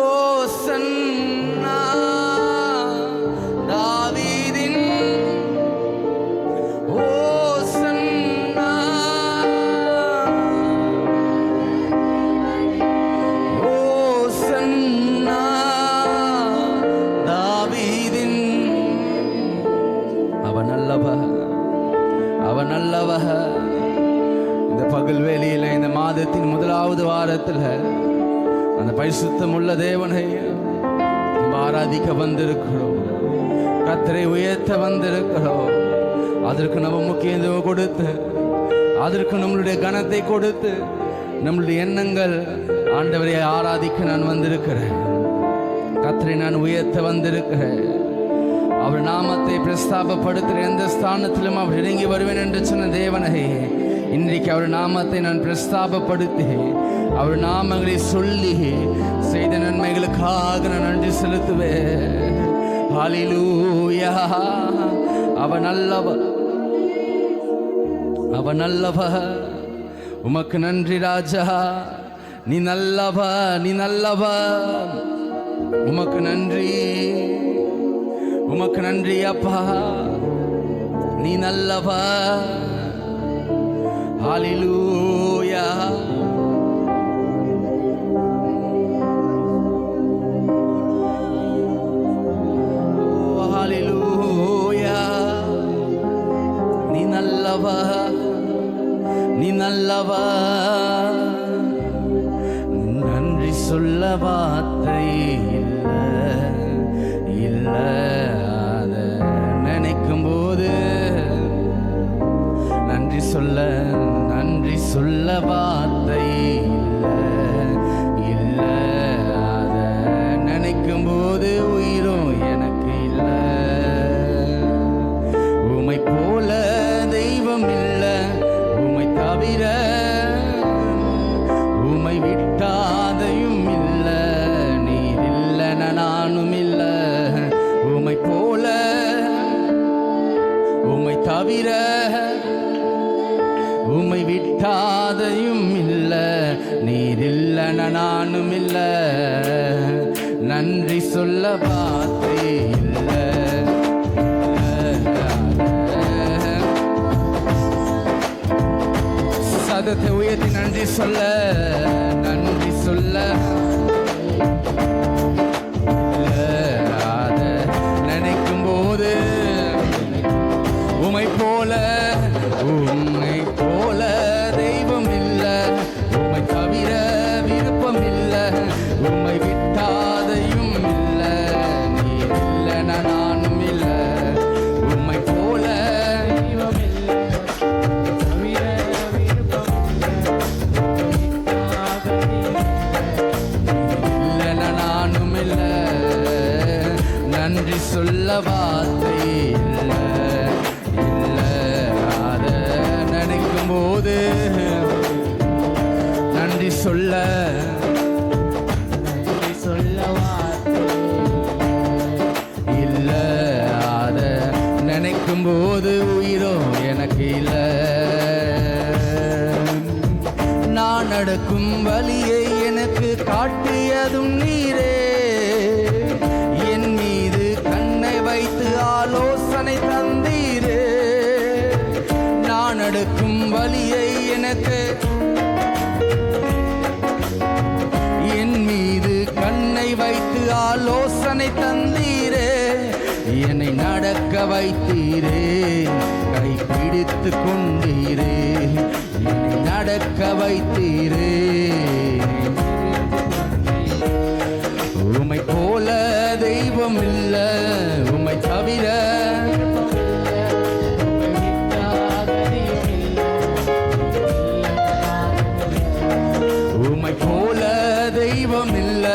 ஓசன்னா தாவீதின் ஓசன்னா ஓசன்னா தாவீதின். அவன் நல்லவர், அவன் நல்லவர். இந்த பகல் வேளையில இந்த மாதத்தின் முதலாவது வாரத்தில் அந்த பரிசுத்தம் உள்ள தேவனை ஆராதிக்க வந்திருக்கிறோம். கர்த்தரை உயர்த்த வந்திருக்கிறோம். அதற்கு நம்ம முக்கியத்துவம் கொடுத்து, அதற்கு நம்மளுடைய கனத்தை கொடுத்து, நம்மளுடைய எண்ணங்கள் ஆண்டவரை ஆராதிக்க நான் வந்திருக்கிறேன். கர்த்தரை நான் உயர்த்த வந்திருக்கிறேன். அவர் நாமத்தை பிரஸ்தாபப்படுத்துகிற எந்த ஸ்தானத்திலும் அவர் இறங்கி வருவேன் என்று சொன்ன தேவனை இன்றைக்கு அவர் நாமத்தை நான் பிரஸ்தாபப்படுத்தி, அவர் நாமங்களை சொல்லி செய்த நன்மைகளுக்காக நான் நன்றி செலுத்துவேன். ஹல்லேலூயா. அவன் நல்லவர், அவன் நல்லவர். உமக்கு நன்றி ராஜா, நீ நல்லவர், நீ நல்லவர். உமக்கு நன்றி, உமக்கு நன்றி அப்பா, நீ நல்லவர். ஹல்லேலூயா. ஹல்லேலூயா. நீ நல்லவர், நீ நல்லவர். நன்றி சொல்ல வார்த்தை இல்ல, அத நினைக்கும் போது நன்றி சொல்ல வார்த்தை இல்ல, அத நினைக்கும் போது உயிரும் எனக்கு இல்ல. உமை போல தெய்வம் இல்ல, உமை தவிர உமை விட்டாதையும் இல்ல. நீர் இல்ல நானும் இல்ல. உமை போல உமை தவிர உமை விட்டாதையும் இல்ல. நீர் இல்ல நானும் இல்ல. நன்றி சொல்ல வார்த்தை இல்ல. சதத்தை உயர்த்தி நன்றி சொல்ல, நன்றி சொல்ல நினைக்கும் போது உமை போல தெய்வம் இல்ல, உமை தவிர விருப்பம் இல்ல. உமை விட்டாதையும் இல்ல. நீர் இல்ல நானும் இல்ல. உமை போல தெய்வம் இல்ல, தவிர விருப்பம் இல்ல. நானும் இல்ல. நன்றி சொல்ல வார்த்தை இல்ல, போது நன்றி சொல்ல இல்ல, அத நினைக்கும் போது உயிரோ எனக்கு இல்ல. நான் நடக்கும் வழியை எனக்கு காட்டியதும் நீரே. என் மீது கண்ணை வைத்து ஆலோசனை தந்தீரே. நான் நடக்கும் வழியை எனக்கு, என் மீது கண்ணை வைத்து ஆலோசனை தந்தீரே. என்னை நடக்க வைத்தீரே, கைப்பிடித்து கொண்டீரே. என்னை நடக்க வைத்தீரே. உமை போல தெய்வம் இல்ல, உமை தவிர உமை போல தெய்வம் இல்ல.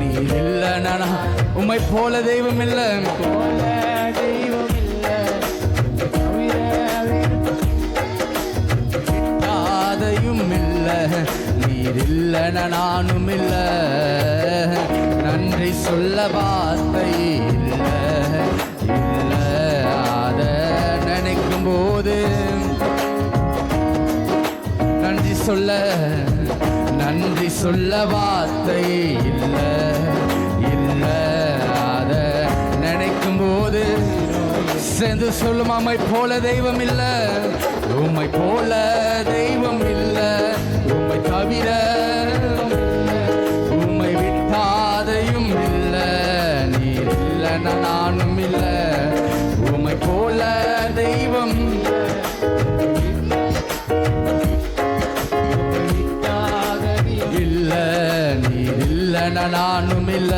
நீர் இல்ல நானா, உமை போல தெய்வம் இல்ல. விட்டாதையும் இல்ல. நீர் இல்ல நானும் இல்ல. நன்றி சொல்ல வார்த்தை இல்ல, அத நினைக்கும் போது நன்றி சொல்ல வார்த்தை இல்ல இல்ல. அத நினைக்கும் போது சேர்ந்து சொல்லும், உம்மை போல தெய்வம் இல்ல, உம்மை போல தெய்வம் இல்ல, உம்மை தவிர உம்மை விட்டாதையும் இல்ல, நீர் இல்லைன்னா நானும் இல்ல, உம்மை போல தெய்வம் இல்ல, நீர் இல்லைன்னா நானும் இல்ல.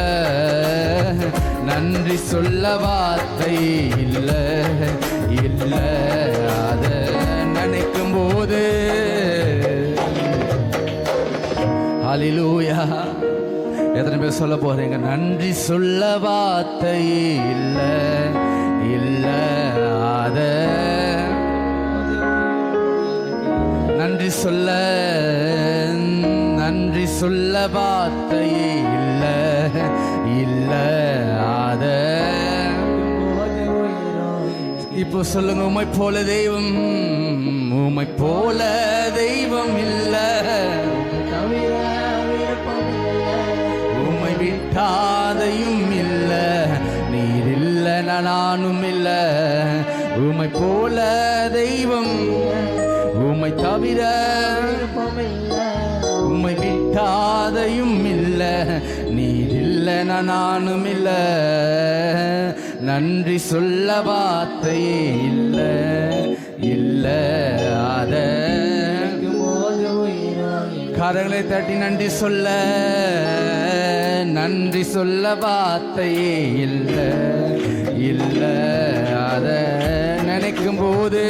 நன்றி சொல்ல வார்த்தை இல்ல இல்ல. அத நினைக்கும் போது ஹல்லேலூயா. எத்தனை பேர் சொல்ல போறீங்க? நன்றி சொல்ல வார்த்தை இல்ல இல்ல. அத நன்றி சொல்ல வார்த்தை இல்ல இல்ல. அத இப்போ சொல்லுங்க, உம்மை போல தெய்வம், உம்மை போல தெய்வம் இல்ல, உம்மை விட்டாதையும் இல்ல, நீர் இல்ல நானும் இல்ல, உம்மை போல தெய்வம், உம்மை தவிர உம்மை விட்டாதையும் இல்ல, நீர் இல்ல நானும் இல்ல. நன்றி சொல்ல வார்த்தை இல்ல இல்ல. அத கரங்களை தட்டி நன்றி சொல்ல வார்த்தையே இல்ல இல்ல. அத நினைக்கும் போது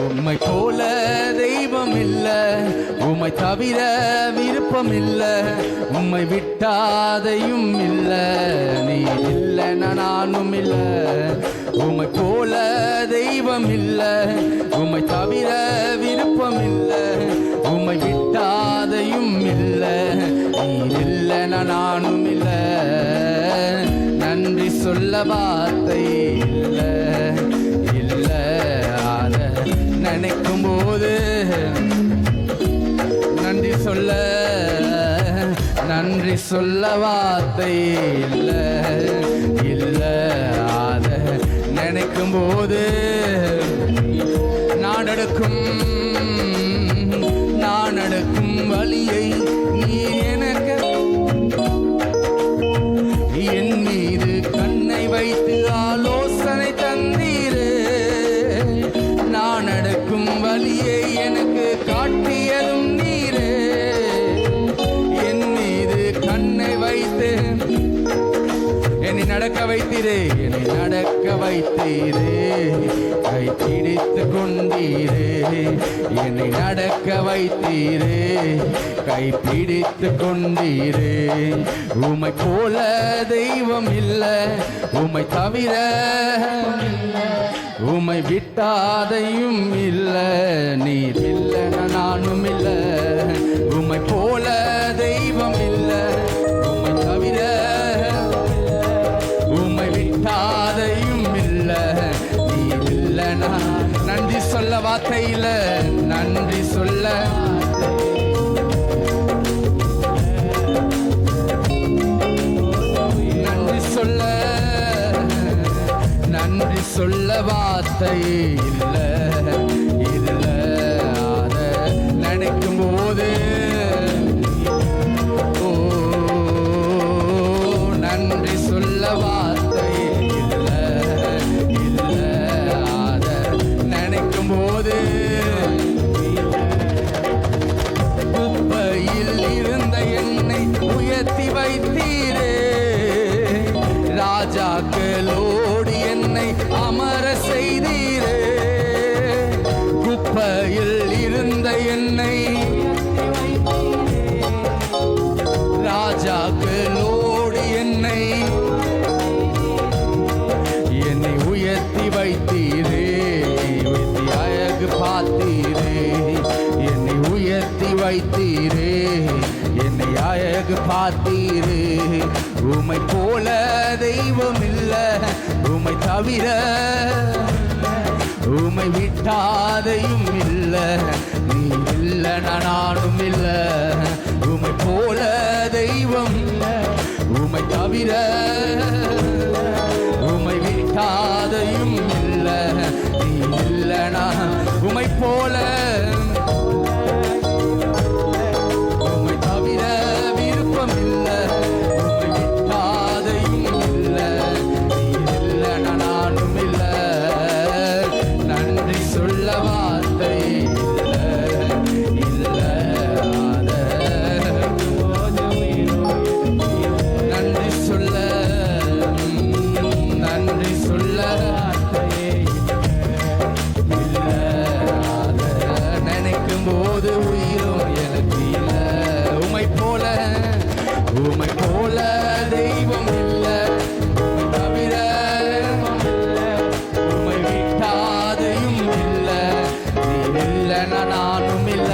உம்மை போல தெய்வம் இல்ல, உம்மை தவிர விருப்பம் இல்ல, உம்மை விட்டாதையும் இல்ல, நீ இல்ல நானும் இல்ல, உம்மை போல தெய்வம் இல்ல, உம்மை தவிர விருப்பம் இல்ல, உம்மை விட்டாதையும் இல்ல, நீ இல்ல நானும் இல்ல. நன்றி சொல்ல வார்த்தை இல்ல இல்ல. அத நினைக்கும் போது நன்றி சொல்ல வார்த்தை இல்ல இல்ல. அத நினைக்கும் போது நான் நடக்கும் வழியை நீ எனக்கு என் மீது கண்ணை வைத்து ஆலோசனை தந்தீரே. நான் நடக்கும் வழியை எனக்கு காட்டியதும் நீரே, என் மீது கண்ணை வைத்து என்னை நடக்க வைத்தீரே, கை பிடித்து கொண்டீரே, என்னை நடக்க வைத்தீரே, கை பிடித்து கொண்டீரே. உம்மை போல தெய்வம் இல்ல, உம்மை தவிர உம்மை விட்டாதையும் இல்ல, நீர் இல்ல நானும் இல்ல, உம்மை போல தெய்வம் இல்ல, உம்மை தவிர உம்மை விட்டாதையும் இல்ல, நீர் இல்ல. நன்றி சொல்ல வார்த்தை இல்ல, நன்றி சொல்ல வார்த்தை இல்ல இல்ல. அத நினைக்கும் போது நன்றி சொல்ல வார்த்தை இல்ல இல்ல. அத நினைக்கும் போது குப்பையில் இருந்த என்னை உயர்த்தி வைத்தீரே, ராஜாக்களோடு என்னை அமர செய்தீரே. குப்பையில் இருந்த என்னை ராஜாக்களோடு என்னை உயர்த்தி வைத்தீரே, உயர்த்தி அழகு பார்த்தீரே, என்னை உயர்த்தி வைத்தீரே, என்னை அழகு பார்த்தீரே. உம்மை போல தெய்வம் இல்ல, உம்மை தவிர உமை விட்டாதையும் இல்ல, நீ இல்லைனா நானும் இல்ல. உமை போல தெய்வம் இல்ல, உமை தவிர. உமை விட்டாதையும் இல்ல, நீ இல்லைனா உமை போல. உமை தவிர விருப்பம் இல்ல, உமை விட்டாதையும் இல்ல, நீ இல்லைனா நானும் இல்ல. நன்றி சொல்ல வார்த்தை இல்ல, நன்றி சொல்ல நினைக்கும் போது உயிரும் எனக்கு இல்ல. உமை போல தெய்வம் இல்ல, தவிர உமை விட்டாதையும் இல்ல, நீ இல்லைனா நானும் இல்ல.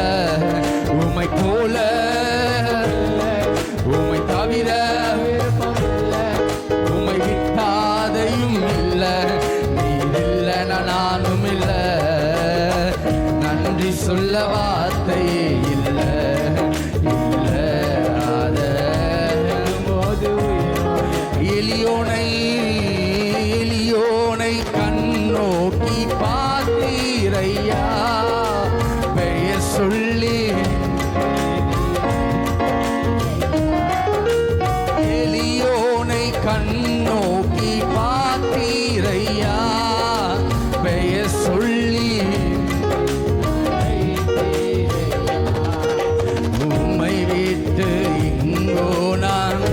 உமை போல உமை தவிர உமை விட்டாதையும் இல்ல, நீ இல்லைனா நானும் இல்ல. நன்றி சொல்ல வார்த்தை இல்ல, எலியோனை கண்ணோக்கி பார்த்தீரையா, பெயர் சொல்லி. எலியோனை கண்ணோக்கி பார்த்தீரையா, பெயர் சொல்லி. உம்மை விட்டு இங்கோ நான்,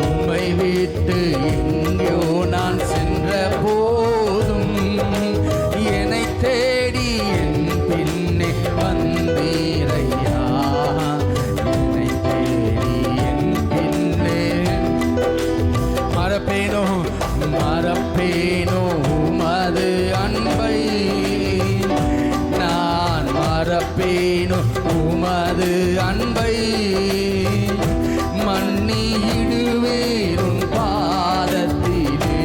உம்மை விட்டு எங்கோ நான் சென்ற போதும் என்னை தேடி என் பின்னே வந்தீரையா, என்னை தேடி என் பின்னே. மறப்பேனோ உமது அன்பை, நான் மறப்பேனோ உமது அன்பை. மன்னியிடுவேன் உன் பாதத்திலே,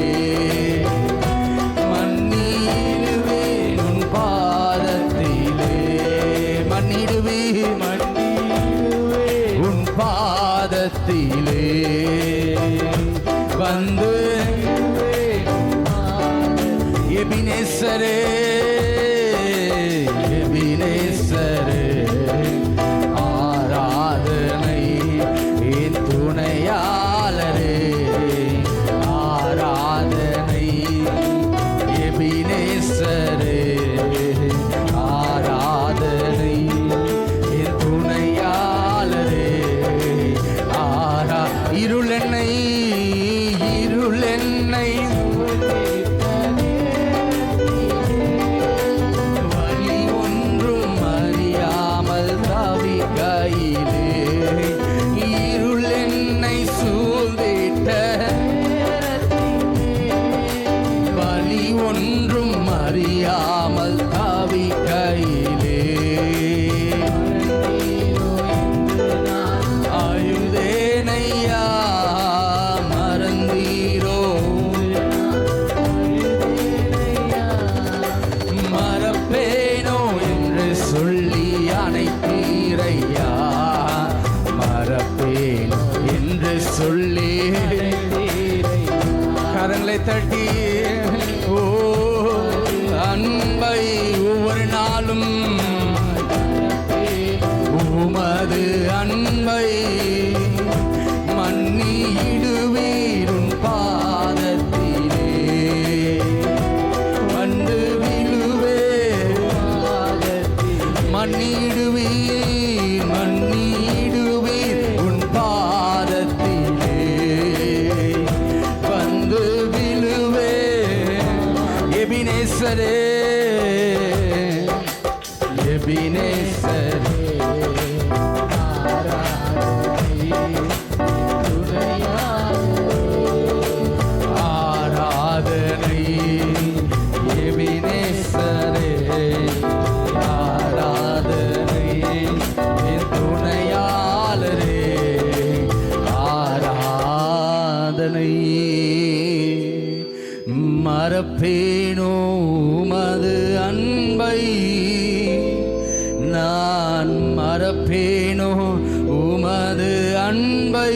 மன்னியிடுவேன் உன் பாதத்திலே. மன்னிடுவேன் உன் பாதத்திலே வந்து. எபினேசரே எபினேசரே, ஆராதனை என் துணையாளரே, ஆராதனை எபினேசரே, ஆராதனை என் துணையாளரே. இருளென்னை வழி ஒன்றும் அறியாமல் தவிக்கையிலே, இருளென்னை சூழ்ந்திட்ட வழி ஒன்றும் அறியாமல் தவிக்கையிலே, அழுதேனையா மறந்தீரோ, மறப்பேனோ என்று சொல்லி அனைத்தீரையா, மறப்பேன் என்று சொல்லி. கரங்களை தட்டி ஓ அன்பை ஒவ்வொரு நாளும், உமது அன்பை மன்னியிடுவீர் உன் பாதத்திலே, வந்து விழுவே. மன்னிடுவீர் உன் பாதத்திலே, வந்து விழுவே. எபினேசரே எபினேசரே, ஆராதனை எபினேசரே, ஆராதனை என் துணையாளரே, ஆராதனை. மறப்பேனோ மறப்பேனோ உமது அன்பை, நான் மறப்பேனோ உமது அன்பை,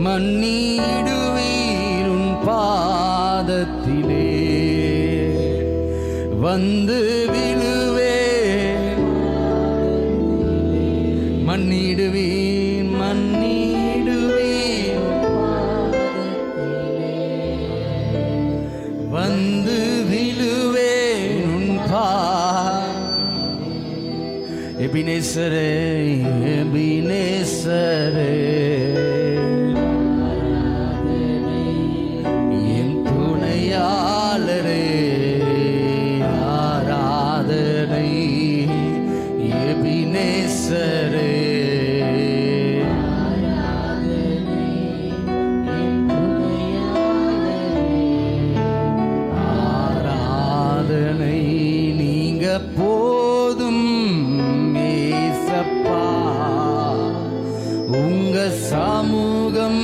மன்னிடுவீர் உன் பாதத்திலே வந்து விழுவேன். மன்னிடுவீர் மன்னிடுவீர் வந்து விழுவேன் உன் எபினேசரே எபினேசரே என் துணையாளரே ஆராதனை எபினேசரே ஆராதனை நீங்க போதும் ஏசப்பா, உங்க சமூகம்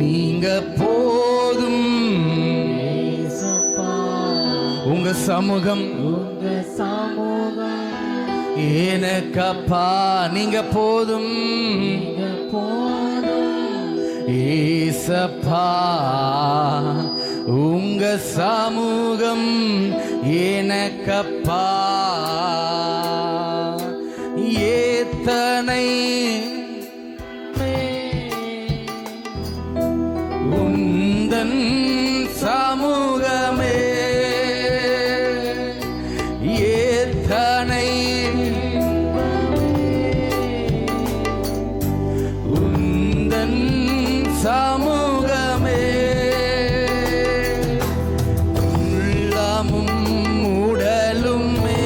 நீங்க போதும் ஏசப்பா, உங்க சமூகம் எனக்கப்பா, நீங்க போதும் ஏசப்பா, உங்க சமூகம் எனக்கப்பா. ஏத்தனை உந்தன் சமூகமே, ஏத்தனை உந்தன் சமூகமே, உள்ளமும் உடலுமே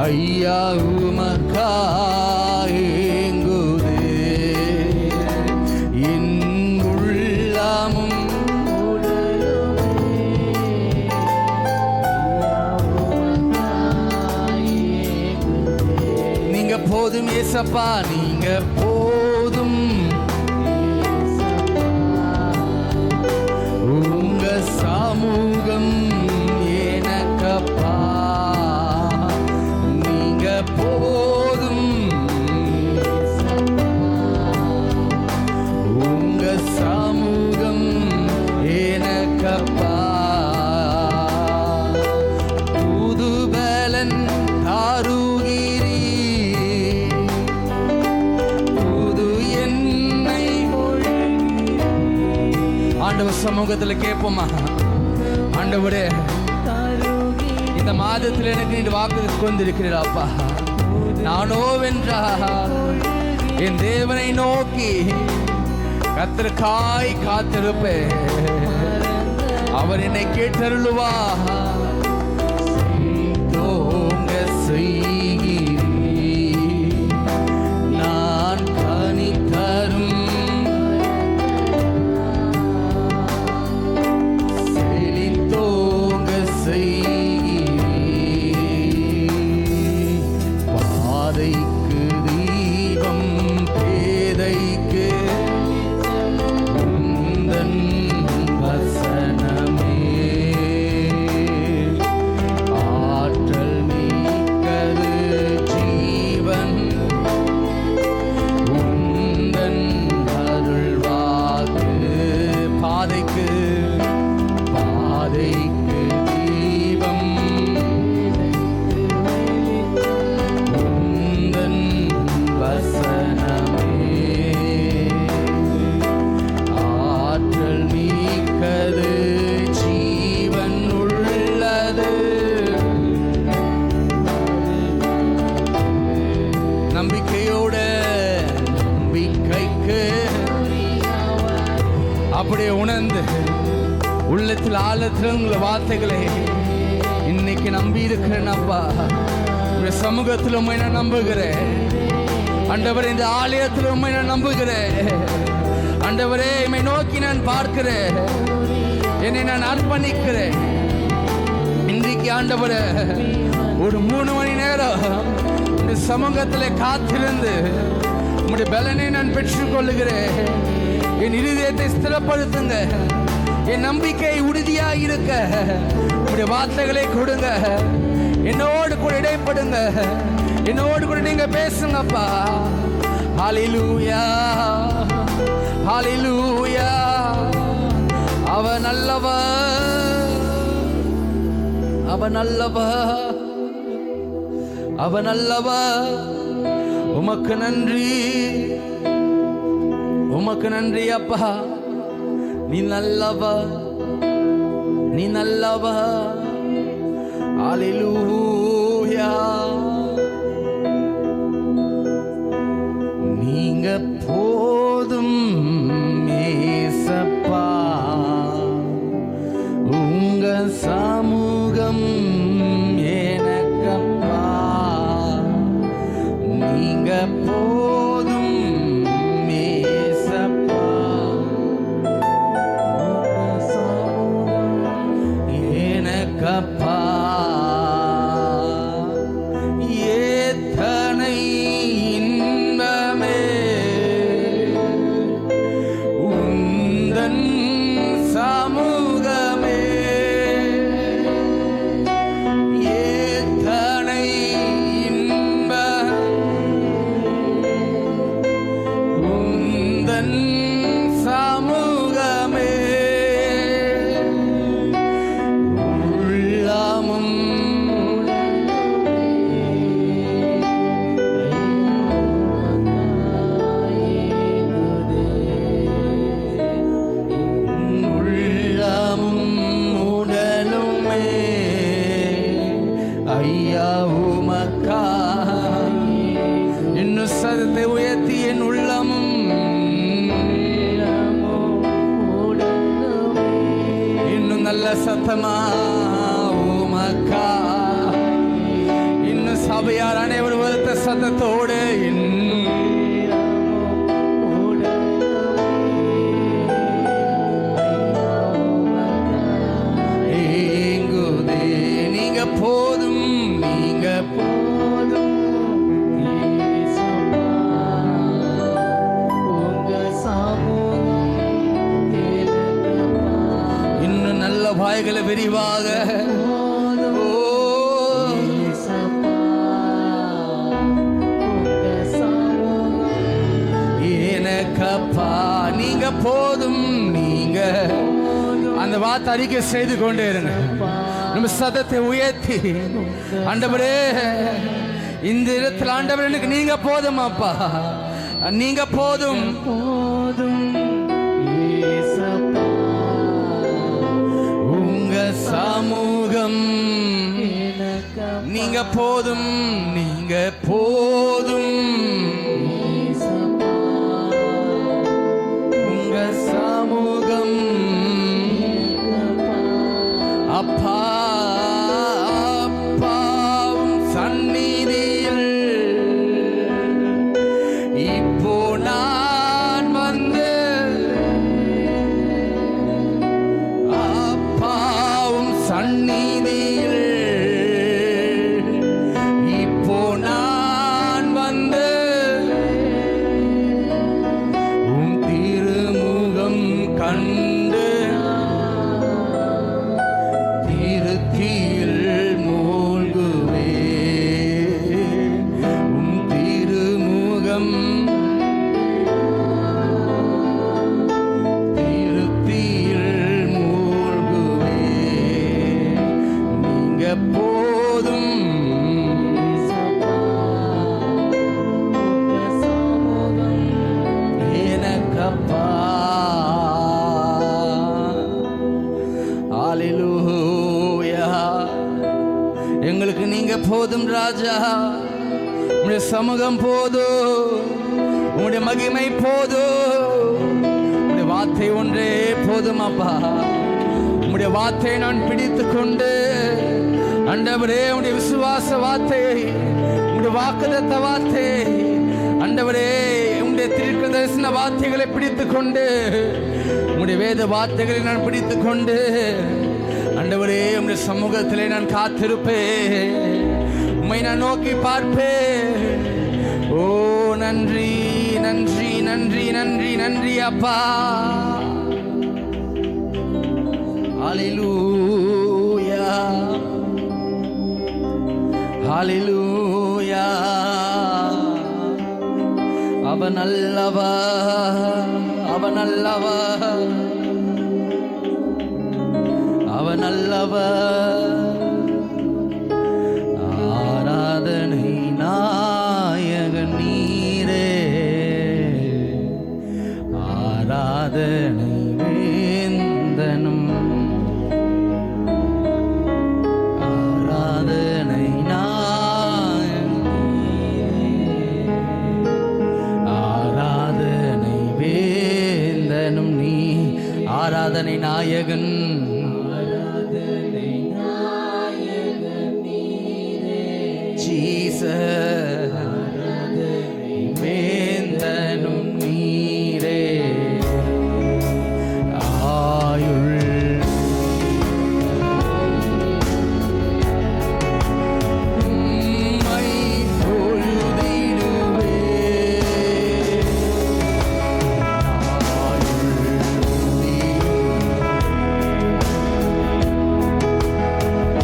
ஐயா உமக்காயேங்குதே, என் உள்ளமும் நீங்க போதும் ஏசப்பா, நீங்க போதும் உங்க சமூகம் எனக்கப்பா, நீங்க போதும் உங்க சமூகம் எனக்கப்பா. புதுபலன் தாருகிறீ, புது என்னை ஆண்டவர் சமூகத்தில் கேட்போமா, ஆண்டவரே இந்த மாதத்தில் எனக்கு நீ வாக்கு கொண்டிருக்கிறீராப்பா, நானோ வென்றா என் தேவனை நோக்கி கர்த்தருக்காய் காத்திருப்பேன், அவர் என்னை கேட்டருளுவா. தோங்க செய்கிறீர் நான் கனி தரும் செழித்தோங்க செய்கிறீர், பாதைக்கு தீபம் பேதைக்கு உந்தன் வசனமே, ஆற்றல் மிக்கது ஜீவன் உந்தன் அருள்வாக்கு, பாதைக்கு பாதைக்கு தீபம் உந்தன் வசனமே, ஆற்றல் மிக்கது ஜீவன் உள்ளது. நம்பிக்கையோட நம்பிக்கைக்கு அப்படியே உணர்ந்து உள்ளத்தில் ஆழத்தில் உங்களை வார்த்தைகளை இன்னைக்கு நம்பி இருக்கிறேன் அப்பா, உங்க சமூகத்தில் உண்மை நான் நம்புகிறேன் ஆண்டவரே, இந்த ஆலயத்தில் உண்மை நான் நம்புகிறேன் ஆண்டவரே, என்னை நோக்கி நான் பார்க்கிறேன், என்னை நான் அர்ப்பணிக்கிறேன். இன்றைக்கு ஆண்டவரே ஒரு 3 மணி நேரம் இந்த சமூகத்தில் காத்திருந்து உம்முடைய பலனை நான் பெற்றுக்கொள்ளுகிறேன். என் இருதயத்தை ஸ்திரப்படுத்துங்க. என் நம்பிக்கை உறுதியாக இருக்க உம்முடைய வார்த்தைகளை கொடுங்க. என்னோடு கூட இடைப்படுங்க. என்னோடு கூட நீங்க பேசுங்கப்பா. ஹல்லேலூயா, ஹல்லேலூயா. அவர் நல்லவர், அவர் நல்லவர், அவர் நல்லவர். உமக்கு நன்றி, உமக்கு நன்றி அப்பா. நீ நல்லவர், நீ நல்லவர். ஹல்லேலூயா. நீங்க போதும் ஏசப்பா, உங்க சமூகம் எனக்கப்பா. நீங்க போதும் ஏசப்பா, உங்க சமூகம் எனக்கப்பா. இன்னும் சதத்தை உயர்த்தி என் உள்ளமும் இன்னும் நல்ல சத்தமா உமக்கா. இன்னும் சபையார் அனைவரும் வருத்த சத்தத்தோடு நீங்க போதும், நீங்க போதும். இன்னும் நல்ல வாய்களை விரிவாக எனக்கப்பா. நீங்க போதும், நீங்க அந்த வார்த்தை அறிக்கை செய்து கொண்டே இருங்க. நம்ம சதத்தை உயர்த்தி ஆண்டவரே, இந்த இடத்துல ஆண்டவரே எனக்கு நீங்க போதும் அப்பா, நீங்க போதும் போதும். உங்க சமூகம் நீங்க போதும், நீங்க போதும். உங்க சமூகம் அப்பா, அப்பாவும் சந்நிதியில் இப்போ நான் வந்து, அப்பாவும் சந்நிதியில் இப்போ நான் வந்து உன் திருமுகம் கண்டு திருத்தீல் மூழ்குவே. உம் திருமுகம் திருத்தீல் மூழ்குவே. நீங்க போதும் எனக்கப்பா. ஹல்லேலூயா. எங்களுக்கு நீங்க போதும் ராஜா. உம்முடைய சமூகம் போதும், உம்முடைய மகிமை போதும், உம்முடைய வார்த்தை ஒன்றே போதும் அப்பா. உம்முடைய வார்த்தையை நான் பிடித்துக் கொண்டு ஆண்டவரே, உம்முடைய விசுவாச வார்த்தை, உம்முடைய வாக்குத்தத்த வார்த்தை ஆண்டவரே, உம்முடைய தீர்க்க தரிசன வார்த்தைகளை பிடித்துக் கொண்டு, உம்முடைய வேத வார்த்தைகளை நான் பிடித்துக் கொண்டு ஆண்டவரே, உம்முடைய சமூகத்திலே நான் காத்திருப்பேன். உம்மை நான் நோக்கி பார்ப்பேன். ஓ நன்றி நன்றி நன்றி நன்றி நன்றி அப்பா. ஹல்லேலூயா ஹல்லேலூயா. அவன் நல்லவர், அவன் நல்லவர், அவன் நல்லவர். ஆராதனை நாயகன் நீரே, ஆராதனை வேந்தனும், ஆராதனை நாயகன் நீரே, ஆராதனை வேந்தனும் நீ. ஆராதனை நாயகன், வேந்தனும் நீரே. ஆயுள் உம்மை தொழுதிடுவே,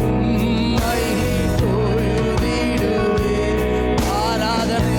உம்மை தொழுதிடுவே. ஆராதனை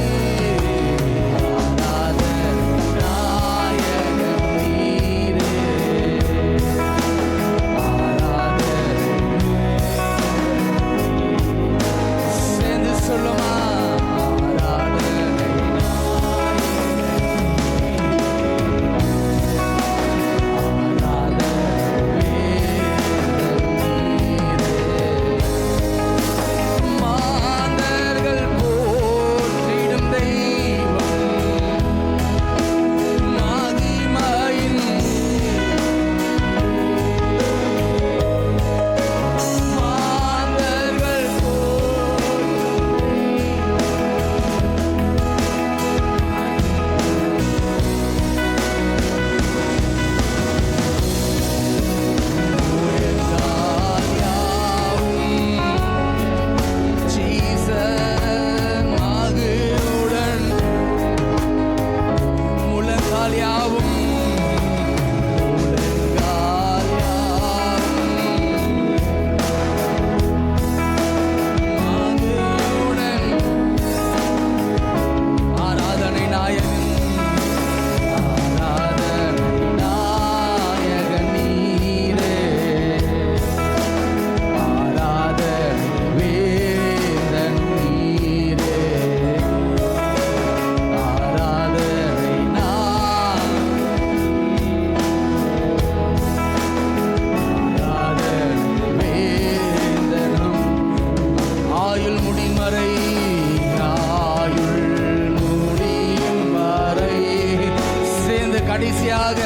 கடைசியாக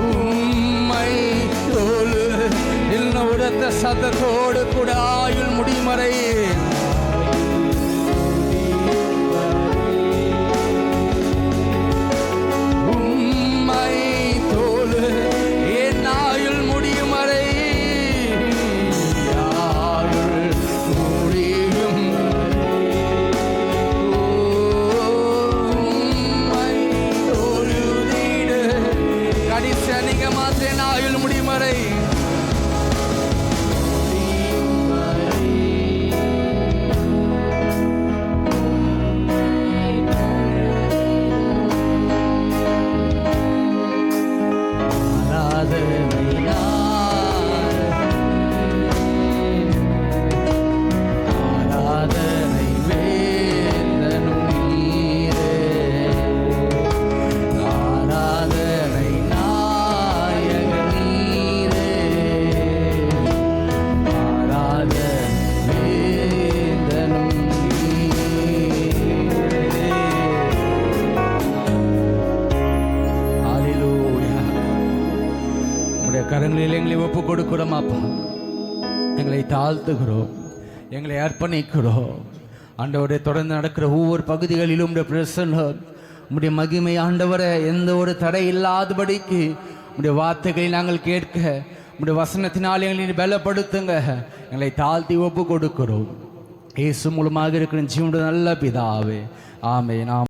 உம்மை தொழு இன்னும் உரத்த சத்தத்தோடு கூட ஆயுள் முடிமறை உம்மை தொழு என் ஆயுள் முடியும் வரை ஆயுள் முடியும் உம்மை தொழுதிடு கடைசி நீங்க மாத்திரம் ஆயுள் முடியும் வரை கரங்களில் எங்களை ஒப்பு கொடுக்கிறோம் அப்பா. எங்களை தாழ்த்துகிறோம், எங்களை அர்ப்பணிக்கிறோம். ஆண்டவரே, தொடர்ந்து நடக்கிற ஒவ்வொரு பகுதிகளிலும் உடைய பிரசன்னம், உடைய மகிமை ஆண்டவரை எந்த ஒரு தடை இல்லாதபடிக்கு உடைய வார்த்தைகளை நாங்கள் கேட்க உடைய வசனத்தினால் எங்களை பலப்படுத்துங்க. எங்களை தாழ்த்தி ஒப்பு கொடுக்கிறோம். இயேசு மூலமாக இருக்கிற ஜீவனுடைய நல்ல பிதாவே, ஆமென்.